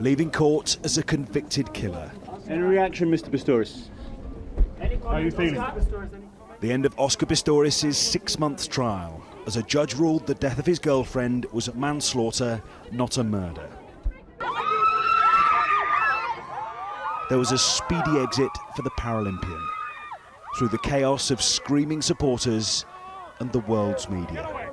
leaving court as a convicted killer. Any reaction, Mr. Pistorius? How are you feeling? The end of Oscar Pistorius' 6-month trial, as a judge ruled the death of his girlfriend was manslaughter, not a murder. There was a speedy exit for the Paralympian, through the chaos of screaming supporters and the world's media.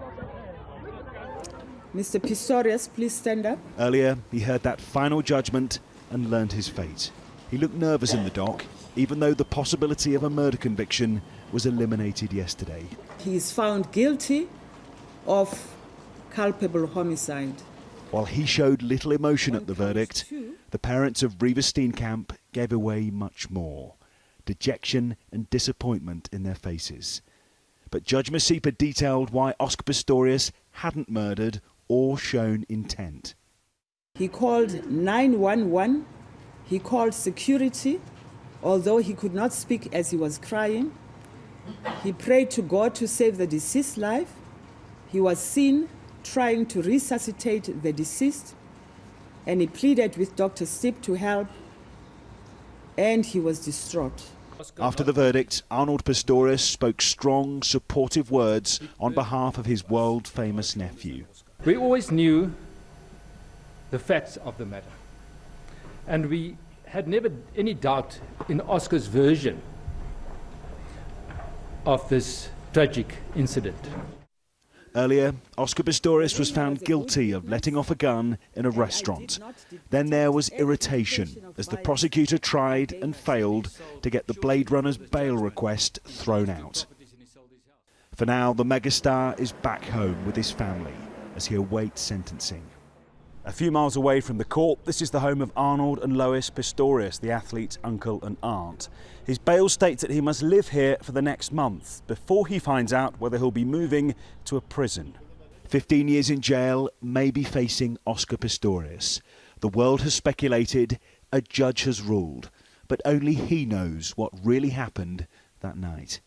Mr. Pistorius, please stand up. Earlier, he heard that final judgment and learned his fate. He looked nervous in the dock, even though the possibility of a murder conviction was eliminated yesterday. He is found guilty of culpable homicide. While he showed little emotion at the verdict, the parents of Reeva Steenkamp gave away much more. Dejection and disappointment in their faces. But Judge Masipa detailed why Oscar Pistorius hadn't murdered or shown intent. He called 911, he called security, although he could not speak as he was crying. He prayed to God to save the deceased's life. He was seen trying to resuscitate the deceased, and he pleaded with Dr. Stipp to help, and he was distraught. After the verdict, Arnold Pistorius spoke strong, supportive words on behalf of his world-famous nephew. We always knew the facts of the matter, and we had never any doubt in Oscar's version of this tragic incident. Earlier, Oscar Pistorius was found guilty of letting off a gun in a restaurant. Then there was irritation as the prosecutor tried and failed to get the Blade Runner's bail request thrown out. For now, the megastar is back home with his family as he awaits sentencing. A few miles away from the court, this is the home of Arnold and Lois Pistorius, the athlete's uncle and aunt. His bail states that he must live here for the next month before he finds out whether he'll be moving to a prison. 15 years in jail, maybe facing Oscar Pistorius. The world has speculated, a judge has ruled, but only he knows what really happened that night.